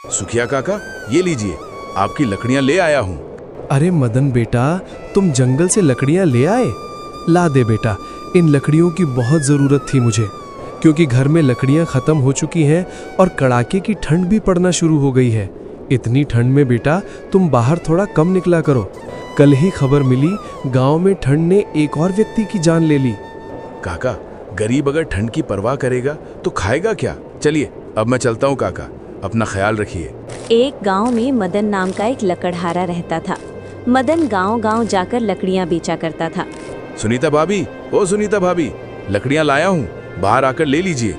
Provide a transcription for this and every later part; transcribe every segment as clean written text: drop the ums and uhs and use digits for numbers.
सुखिया काका, ये लीजिए, आपकी लकड़ियां ले आया हूँ। अरे मदन बेटा, तुम जंगल से लकड़ियां ले आए? ला दे बेटा, इन लकड़ियों की बहुत ज़रूरत थी मुझे, क्योंकि घर में लकड़ियां ख़त्म हो चुकी हैं और कड़ाके की ठंड भी पड़ना शुरू हो गई है। इतनी ठंड में बेटा तुम बाहर थोड़ा कम निकला करो। कल ही खबर मिली, गांव में ठंड ने एक और व्यक्ति की जान ले ली। काका, गरीब अगर ठंड की परवाह करेगा तो खाएगा क्या? चलिए अब मैं चलता हूँ काका, अपना ख्याल रखिए। एक गांव में मदन नाम का एक लकड़हारा रहता था। मदन गांव-गांव जाकर लकड़ियां बेचा करता था। सुनीता भाभी, ओ सुनीता भाभी, लकड़ियां लाया हूँ, बाहर आकर ले लीजिए।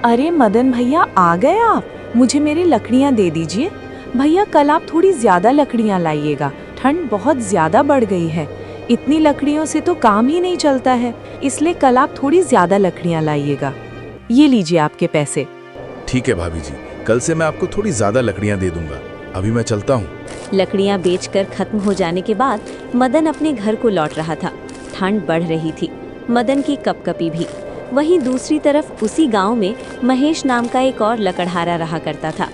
अरे मदन भैया, आ गए आप? मुझे मेरी लकड़ियाँ दे दीजिए। भैया कल आप थोड़ी ज्यादा लकड़ियाँ लाइएगा, ठंड बहुत ज्यादा बढ़ गई है। इतनी लकड़ियों से तो काम ही नहीं चलता है, इसलिए कल आप थोड़ी ज्यादा लकड़ियाँ लाइएगा। ये लीजिए आपके पैसे। ठीक है भाभी जी, कल से मैं आपको थोड़ी ज्यादा लकड़ियां दे दूंगा। अभी मैं चलता हूँ। लकड़ियां बेचकर खत्म हो जाने के बाद मदन अपने घर को लौट रहा था। ठंड बढ़ रही थी, मदन की कपकपी भी। वहीं दूसरी तरफ उसी गांव में महेश नाम का एक और लकड़हारा रहा करता था।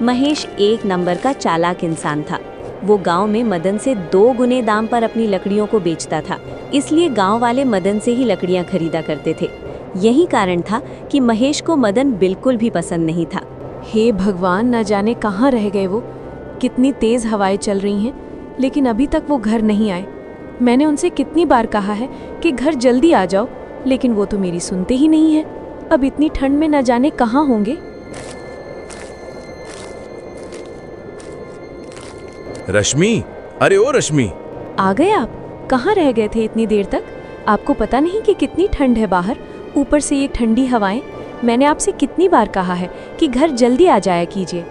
महेश एक नंबर का चालाक इंसान था। वो गांव में मदन से 2 गुने दाम पर अपनी लकड़ियों को बेचता था, इसलिए गांव वाले मदन से ही लकड़ियां खरीदा करते थे। यही कारण था कि महेश को मदन बिल्कुल भी पसंद नहीं था। हे भगवान, न जाने कहाँ रह गए वो। कितनी तेज हवाएं चल रही हैं, लेकिन अभी तक वो घर नहीं आए। मैंने उनसे कितनी बार कहा है कि घर जल्दी आ जाओ, लेकिन वो तो मेरी सुनते ही नहीं है। अब इतनी ठंड में न जाने कहाँ होंगे। रश्मि, अरे ओ रश्मि। आ गए आप? कहाँ रह गए थे इतनी देर तक? आपको पता नहीं कि कितनी ठंड है बाहर, ऊपर से ये ठंडी हवाएं। मैंने आपसे कितनी बार कहा है कि घर जल्दी आ जाया कीजिए।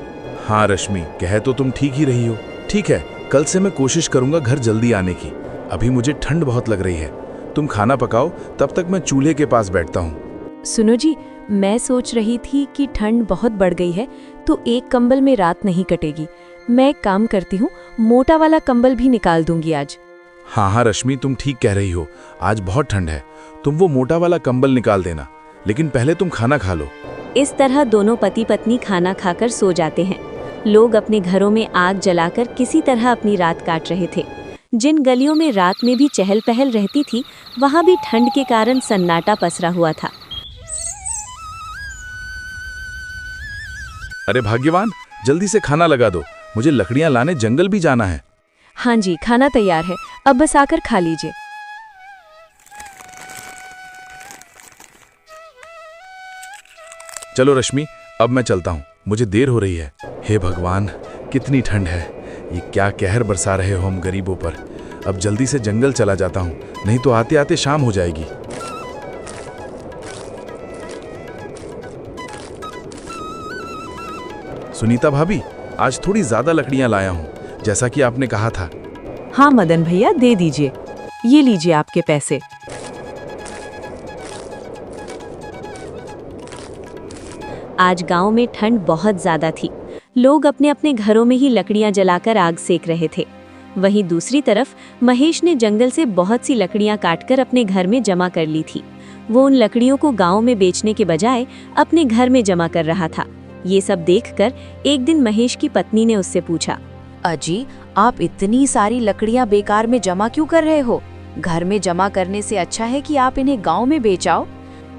हाँ रश्मि, कह तो तुम ठीक ही रही हो। ठीक है, कल से मैं कोशिश करूंगा घर जल्दी आने की। अभी मुझे ठंड बहुत लग रही है। तुम खाना पकाओ, तब तक मैं चूल्हे के पास बैठता हूँ। सुनो जी, मैं सोच रही थी कि ठंड बहुत बढ़ गई है तो एक कंबल में रात नहीं कटेगी। मैं एक काम करती हूँ, मोटा वाला कंबल भी निकाल दूंगी आज। हाँ हाँ रश्मि, तुम ठीक कह रही हो, आज बहुत ठंड है। तुम वो मोटा वाला कंबल निकाल देना, लेकिन पहले तुम खाना खा लो। इस तरह दोनों पति पत्नी खाना खाकर सो जाते हैं। लोग अपने घरों में आग जलाकर किसी तरह अपनी रात काट रहे थे। जिन गलियों में रात में भी चहल पहल रहती थी, वहां भी ठंड के कारण सन्नाटा पसरा हुआ था। अरे भाग्यवान, जल्दी से खाना लगा दो, मुझे लकड़ियां लाने जंगल भी जाना है। हाँ जी, खाना तैयार है, अब बस आकर खा लीजिए। चलो रश्मि, अब मैं चलता हूँ, मुझे देर हो रही है। हे भगवान, कितनी ठंड है। ये क्या कहर बरसा रहे हो हम गरीबों पर। अब जल्दी से जंगल चला जाता हूँ, नहीं तो आते आते शाम हो जाएगी। सुनीता भाभी, आज थोड़ी ज्यादा लकड़ियां लाया हूँ, जैसा कि आपने कहा था। हाँ मदन भैया, दे दीजिए। ये लीजिए आपके पैसे। आज गांव में ठंड बहुत ज्यादा थी। लोग अपने अपने घरों में ही लकड़ियां जलाकर आग सेक रहे थे। वहीं दूसरी तरफ महेश ने जंगल से बहुत सी लकड़ियां काटकर अपने घर में जमा कर ली थी। वो उन लकड़ियों को गांव में बेचने के बजाय अपने घर में जमा कर रहा था। ये सब देखकर एक दिन महेश की पत्नी ने उससे पूछा, अजी, आप इतनी सारी लकड़ियां बेकार में जमा क्यों कर रहे हो? घर में जमा करने से अच्छा है कि आप इन्हें गांव में बेचाओ।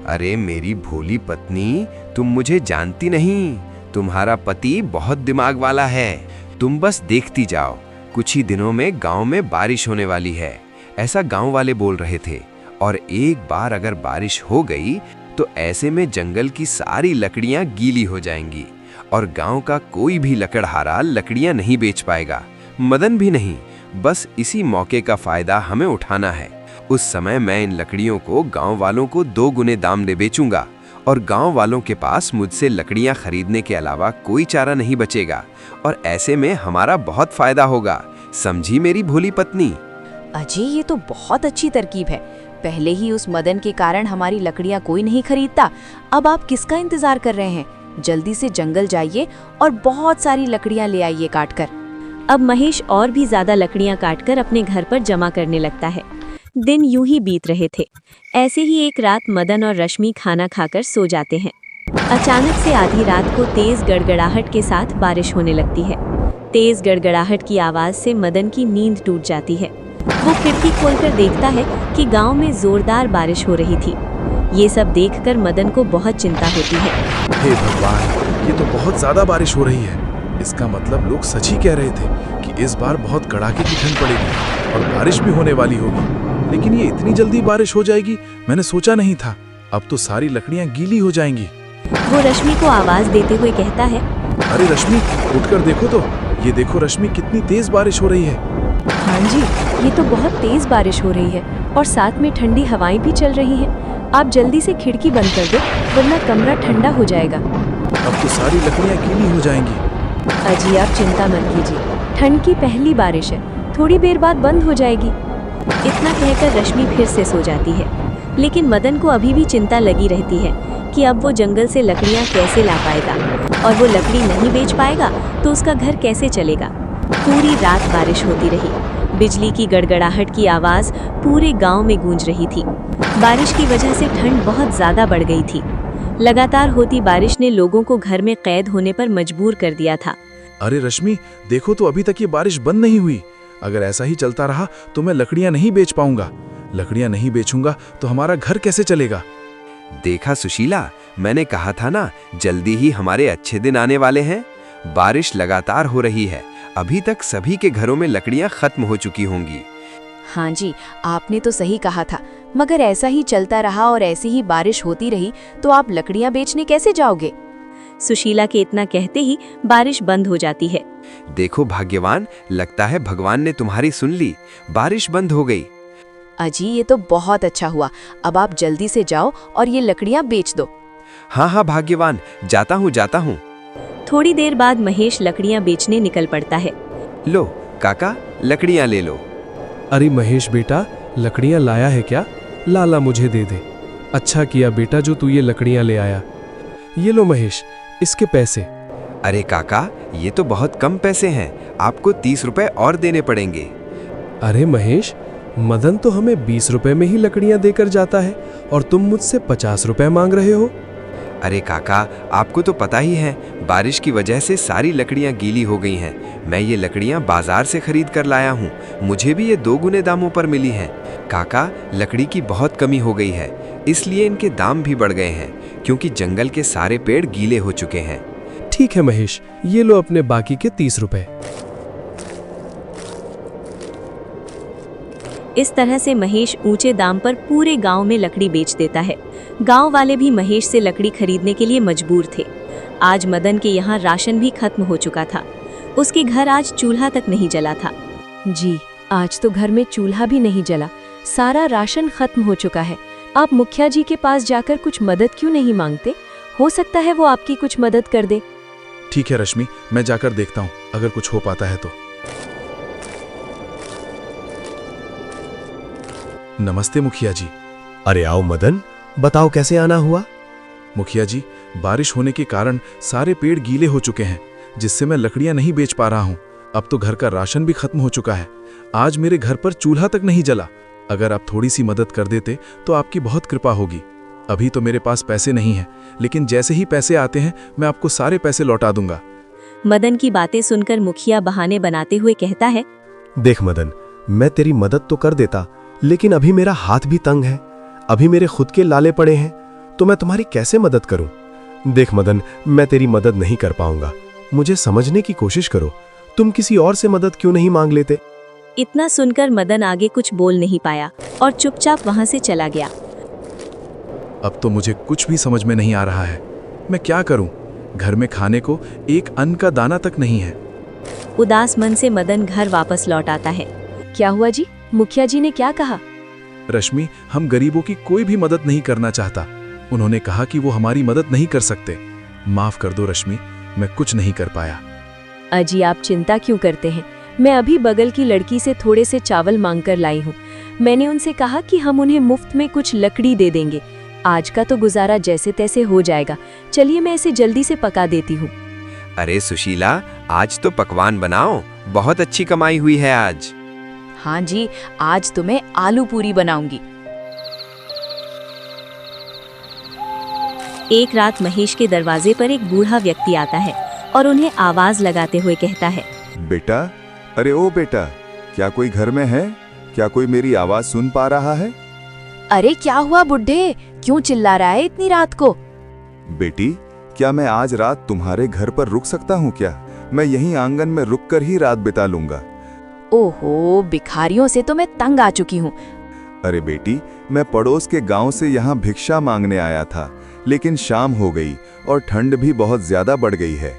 अरे मेरी भोली पत्नी, तुम मुझे जानती नहीं। तुम्हारा पति बहुत दिमाग वाला है। तुम बस देखती जाओ, कुछ ही दिनों में गांव में बारिश होने वाली है, ऐसा गांव वाले बोल रहे थे। और एक बार अगर बारिश हो गई तो ऐसे में जंगल की सारी लकड़ियां गीली हो जाएंगी और गांव का कोई भी लकड़हारा लकड़ियां नहीं बेच पाएगा, मदन भी नहीं। बस इसी मौके का फायदा हमें उठाना है। उस समय मैं इन लकड़ियों को गांव वालों को 2 गुने दाम में बेचूंगा और गांव वालों के पास मुझसे लकड़ियां खरीदने के अलावा कोई चारा नहीं बचेगा और ऐसे में हमारा बहुत फायदा होगा। समझी मेरी भोली पत्नी? अजी, ये तो बहुत अच्छी तरकीब है। पहले ही उस मदन के कारण हमारी लकड़ियां कोई नहीं खरीदता, अब आप किसका इंतजार कर रहे हैं? जल्दी से जंगल जाइए और बहुत सारी लकड़ियां ले आइए काटकर। अब महेश और भी ज्यादा लकड़ियां काटकर अपने घर पर जमा करने लगता है। दिन यूं ही बीत रहे थे। ऐसे ही एक रात मदन और रश्मि खाना खाकर सो जाते हैं। अचानक से आधी रात को तेज गड़गड़ाहट के साथ बारिश होने लगती है। तेज गड़गड़ाहट की आवाज से मदन की नींद टूट जाती है। वो खिड़की खोलकर देखता है कि गांव में जोरदार बारिश हो रही थी। ये सब देखकर मदन को बहुत चिंता होती है। हे भगवान, ये तो बहुत ज्यादा बारिश हो रही है। इसका मतलब लोग सच ही कह रहे थे कि इस बार बहुत कड़ाके की ठंड पड़ेगी और बारिश भी होने वाली होगी। लेकिन ये इतनी जल्दी बारिश हो जाएगी मैंने सोचा नहीं था। अब तो सारी लकड़ियां गीली हो जाएंगी। वो रश्मि को आवाज देते हुए कहता है, अरे रश्मि, उठकर देखो तो। ये देखो रश्मि, कितनी तेज बारिश हो रही है। हाँ जी, ये तो बहुत तेज बारिश हो रही है और साथ में ठंडी हवाएं भी चल रही हैं। आप जल्दी से खिड़की बंद कर दो वरना कमरा ठंडा हो जाएगा। अब तो सारी लकड़ियां गीली हो जाएंगी। अजी आप चिंता मत कीजिए, ठंड की पहली बारिश है, थोड़ी देर बाद बंद हो जाएगी। इतना कहकर रश्मि फिर से सो जाती है। लेकिन मदन को अभी भी चिंता लगी रहती है कि अब वो जंगल से लकड़ियां कैसे ला पाएगा और वो लकड़ी नहीं बेच पाएगा तो उसका घर कैसे चलेगा। पूरी रात बारिश होती रही। बिजली की गड़गड़ाहट की आवाज पूरे गांव में गूंज रही थी। बारिश की वजह से ठंड बहुत ज्यादा बढ़ गई थी। लगातार होती बारिश ने लोगों को घर में कैद होने पर मजबूर कर दिया था। अरे रश्मि, देखो तो अभी तक ये बारिश बंद नहीं हुई। अगर ऐसा ही चलता रहा तो मैं लकड़ियां नहीं बेच पाऊंगा। लकड़ियां नहीं बेचूंगा तो हमारा घर कैसे चलेगा। देखा सुशीला, मैंने कहा था ना, जल्दी ही हमारे अच्छे दिन आने वाले हैं। बारिश लगातार हो रही है, अभी तक सभी के घरों में लकड़ियां खत्म हो चुकी होंगी। हाँ जी, आपने तो सही कहा था, मगर ऐसा ही चलता रहा और ऐसी ही बारिश होती रही तो आप लकड़ियां बेचने कैसे जाओगे। सुशीला के इतना कहते ही बारिश बंद हो जाती है। देखो भाग्यवान, लगता है भगवान ने तुम्हारी सुन ली, बारिश बंद हो गई। अजी ये तो बहुत अच्छा हुआ, अब आप जल्दी से जाओ और ये लकड़ियां बेच दो। हाँ हाँ भाग्यवान, जाता हूँ। थोड़ी देर बाद महेश लकड़ियां बेचने निकल पड़ता है। लो काका, लकड़ियां ले लो। अरे महेश बेटा, लकड़ियां लाया है क्या? लाला मुझे दे दे। अच्छा किया बेटा जो तू ये लकड़ियां ले आया। ये लो महेश, इसके पैसे। अरे काका, ये तो बहुत कम पैसे हैं, आपको 30 रुपए और देने पड़ेंगे। अरे महेश, मदन तो हमें 20 रुपए में ही लकड़ियां देकर जाता है और तुम मुझसे 50 रुपए मांग रहे हो। अरे काका, आपको तो पता ही है, बारिश की वजह से सारी लकड़ियां गीली हो गई हैं। मैं ये लकड़ियां बाजार से खरीद कर लाया हूँ, मुझे भी ये 2 गुने दामों पर मिली हैं। काका, लकड़ी की बहुत कमी हो गई है, इसलिए इनके दाम भी बढ़ गए हैं, क्योंकि जंगल के सारे पेड़ गीले हो चुके हैं। ठीक है महेश, ये लो अपने बाकी के 30 रुपए। इस तरह से महेश ऊंचे दाम पर पूरे गांव में लकड़ी बेच देता है। गांव वाले भी महेश से लकड़ी खरीदने के लिए मजबूर थे। आज मदन के यहाँ राशन भी खत्म हो चुका था। उसके घर आज चूल्हा तक नहीं जला था। जी, आज तो घर में चूल्हा भी नहीं जला, सारा राशन खत्म हो चुका है। आप मुखिया जी के पास जाकर कुछ मदद क्यों नहीं मांगते? हो सकता है वो आपकी कुछ मदद कर दे। ठीक है रश्मि, मैं जाकर देखता हूँ, अगर कुछ हो पाता है तो। नमस्ते मुखिया जी। अरे आओ मदन, बताओ कैसे आना हुआ। मुखिया जी, बारिश होने के कारण सारे पेड़ गीले हो चुके हैं, जिससे मैं लकड़ियां नहीं बेच पा रहा हूँ। अब तो घर का राशन भी खत्म हो चुका है। आज मेरे घर पर चूल्हा तक नहीं जला। अगर आप थोड़ी सी मदद कर देते तो आपकी बहुत कृपा होगी। अभी तो मेरे पास पैसे नहीं हैं, लेकिन जैसे ही पैसे आते हैं मैं आपको सारे पैसे लौटा दूंगा। मदन की बातें सुनकर मुखिया बहाने बनाते हुए कहता है, देख मदन, मैं तेरी मदद तो कर देता, लेकिन अभी मेरा हाथ भी तंग है। अभी मेरे खुद के लाले पड़े हैं, तो मैं तुम्हारी कैसे मदद करूं? देख मदन, मैं तेरी मदद नहीं कर पाऊंगा। मुझे समझने की कोशिश करो, तुम किसी और से मदद क्यों नहीं मांग लेते? इतना सुनकर मदन आगे कुछ बोल नहीं पाया और चुपचाप वहां से चला गया। अब तो मुझे कुछ भी समझ में नहीं आ रहा है। मैं क्या करूं? घर में खाने को एक अन्न का दाना तक नहीं है। उदास मन से मदन घर वापस लौट आता है। क्या हुआ जी? मुखिया जी ने क्या कहा? रश्मि, हम गरीबों की कोई भी मदद नहीं करना चाहता। उन्होंने कहा कि वो हमारी मदद नहीं कर सकते। माफ कर दो रश्मि, मैं कुछ नहीं कर पाया। अजी आप चिंता क्यों करते हैं? मैं अभी बगल की लड़की से थोड़े से चावल मांगकर लाई हूँ। मैंने उनसे कहा कि हम उन्हें मुफ्त में कुछ लकड़ी दे देंगे। आज का तो गुजारा जैसे तैसे हो जाएगा। चलिए मैं इसे जल्दी से पका देती हूँ। अरे सुशीला, आज तो पकवान बनाओ, बहुत अच्छी कमाई हुई है आज। हाँ जी, आज तो मैं आलू पूरी बनाऊंगी। एक रात महेश के दरवाजे पर एक बूढ़ा व्यक्ति आता है और उन्हें आवाज लगाते हुए कहता है, बेटा, अरे ओ बेटा, क्या कोई घर में है? क्या कोई मेरी आवाज सुन पा रहा है? अरे क्या हुआ बुड्ढे, क्यों चिल्ला रहा है इतनी रात को? बेटी, क्या मैं आज रात तुम्हारे घर पर रुक सकता हूँ क्या? मैं यहीं आंगन में रुक कर ही रात बिता लूंगा। ओहो, भिखारियों से तो मैं तंग आ चुकी हूँ। अरे बेटी, मैं पड़ोस के गांव से यहाँ भिक्षा मांगने आया था, लेकिन शाम हो गई और ठंड भी बहुत ज्यादा बढ़ गई है।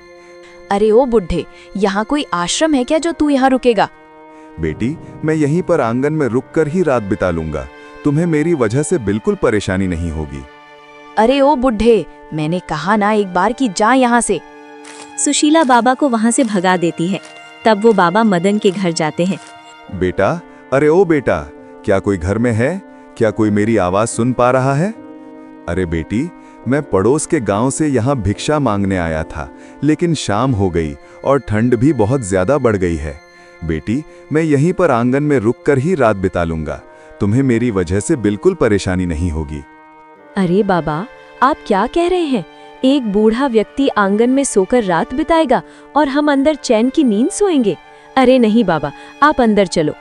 अरे ओ बुड्ढे, यहाँ कोई आश्रम है क्या जो तू यहाँ रुकेगा? बेटी, मैं यहीं पर आंगन में रुक कर ही रात बिता लूंगा। तुम्हें मेरी वजह से बिल्कुल परेशानी नहीं होगी। अरे ओ बुड्ढे, मैंने कहा ना एक बार कि जा यहाँ से। सुशीला बाबा को वहां से भगा देती है। तब वो बाबा मदन के घर जाते हैं। बेटा, अरे ओ बेटा, क्या कोई घर में है? क्या कोई मेरी आवाज सुन पा रहा है? अरे बेटी, मैं पड़ोस के गांव से यहाँ भिक्षा मांगने आया था, लेकिन शाम हो गई और ठंड भी बहुत ज्यादा बढ़ गई है। बेटी, मैं यहीं पर आंगन में रुक कर ही रात बिता लूंगा। तुम्हें मेरी वजह से बिल्कुल परेशानी नहीं होगी। अरे बाबा, आप क्या कह रहे हैं? एक बूढ़ा व्यक्ति आंगन में सोकर रात बिताएगा और हम अंदर चैन की नींद सोएंगे? अरे नहीं बाबा, आप अंदर चलो।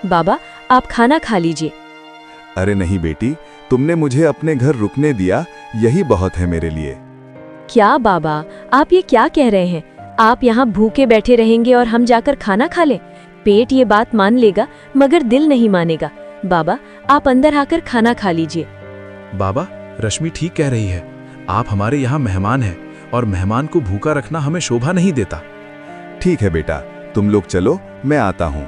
बाबा, आप खाना खा लीजिए। अरे नहीं बेटी, तुमने मुझे अपने घर रुकने दिया, यही बहुत है मेरे लिए। क्या बाबा, आप ये क्या कह रहे हैं? आप यहाँ भूखे बैठे रहेंगे और हम जाकर खाना खा लें? पेट ये बात मान लेगा मगर दिल नहीं मानेगा। बाबा, आप अंदर आकर खाना खा लीजिए। बाबा, रश्मि ठीक कह रही है। आप हमारे यहाँ मेहमान हैं और मेहमान को भूखा रखना हमें शोभा नहीं देता। ठीक है बेटा, तुम लोग चलो, मैं आता हूँ।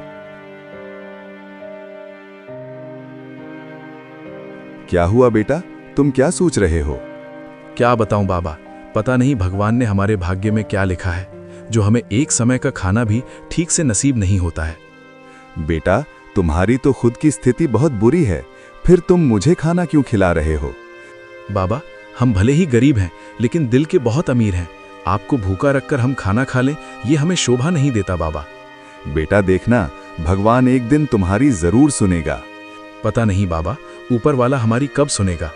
क्या हुआ बेटा, तुम क्या सोच रहे हो? क्या बताऊं बाबा, पता नहीं भगवान ने हमारे भाग्य में क्या लिखा है, जो हमें एक समय का खाना भी ठीक से नसीब नहीं होता है। बेटा, तुम्हारी तो खुद की स्थिति बहुत बुरी है, फिर तुम मुझे खाना क्यों खिला रहे हो? बाबा, हम भले ही गरीब हैं, लेकिन दिल के बहुत अमीर हैं। आपको भूखा रखकर हम खाना खा लें, ये हमें शोभा नहीं देता बाबा। बेटा देखना, भगवान एक दिन तुम्हारी जरूर सुनेगा। पता नहीं बाबा, ऊपर वाला हमारी कब सुनेगा।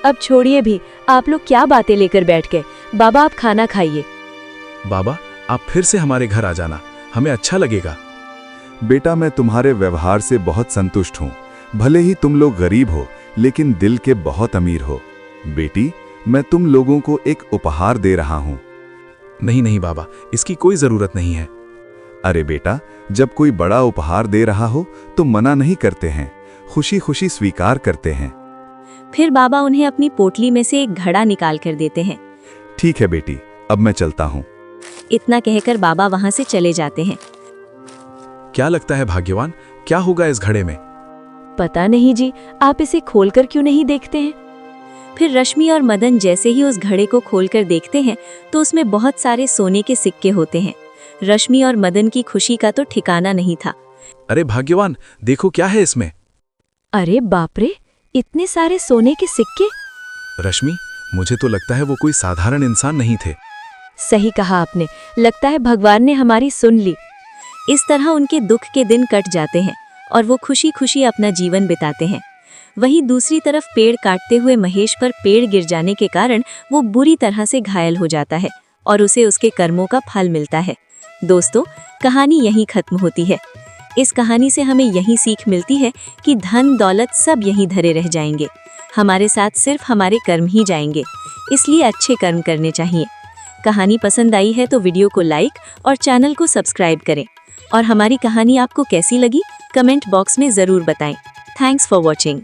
अब छोड़िए भी, आप लोग क्या बातें लेकर बैठ गए। बाबा, आप खाना खाइए। बाबा, आप फिर से हमारे घर आ जाना, हमें अच्छा लगेगा। बेटा, मैं तुम्हारे व्यवहार से बहुत संतुष्ट हूँ। भले ही तुम लोग गरीब हो, लेकिन दिल के बहुत अमीर हो। बेटी, मैं तुम लोगों को एक उपहार दे रहा हूँ। नहीं नहीं बाबा, इसकी कोई जरूरत नहीं है। अरे बेटा, जब कोई बड़ा उपहार दे रहा हो तो मना नहीं करते हैं, खुशी खुशी स्वीकार करते हैं। फिर बाबा उन्हें अपनी पोटली में से एक घड़ा निकाल कर देते हैं। ठीक है बेटी, अब मैं चलता हूँ। इतना कहकर बाबा वहां से चले जाते हैं। क्या लगता है भाग्यवान, क्या होगा इस घड़े में? पता नहीं जी, आप इसे खोलकर क्यों नहीं देखते हैं? फिर रश्मि और मदन जैसे ही उस घड़े को खोलकर देखते हैं तो उसमें बहुत सारे सोने के सिक्के होते हैं। रश्मि और मदन की खुशी का तो ठिकाना नहीं था। अरे भाग्यवान, देखो क्या है इसमें। अरे बाप रे, इतने सारे सोने के सिक्के। रश्मि, मुझे तो लगता है वो कोई साधारण इंसान नहीं थे। सही कहा आपने, लगता है भगवान ने हमारी सुन ली। इस तरह उनके दुख के दिन कट जाते हैं और वो खुशी खुशी अपना जीवन बिताते हैं। वहीं दूसरी तरफ पेड़ काटते हुए महेश पर पेड़ गिर जाने के कारण वो बुरी तरह से घायल हो जाता है और उसे उसके कर्मों का फल मिलता है। दोस्तों, कहानी यहीं खत्म होती है। इस कहानी से हमें यही सीख मिलती है कि धन दौलत सब यहीं धरे रह जाएंगे, हमारे साथ सिर्फ हमारे कर्म ही जाएंगे। इसलिए अच्छे कर्म करने चाहिए। कहानी पसंद आई है तो वीडियो को लाइक और चैनल को सब्सक्राइब करें। और हमारी कहानी आपको कैसी लगी, कमेंट बॉक्स में ज़रूर बताएं। Thanks for watching.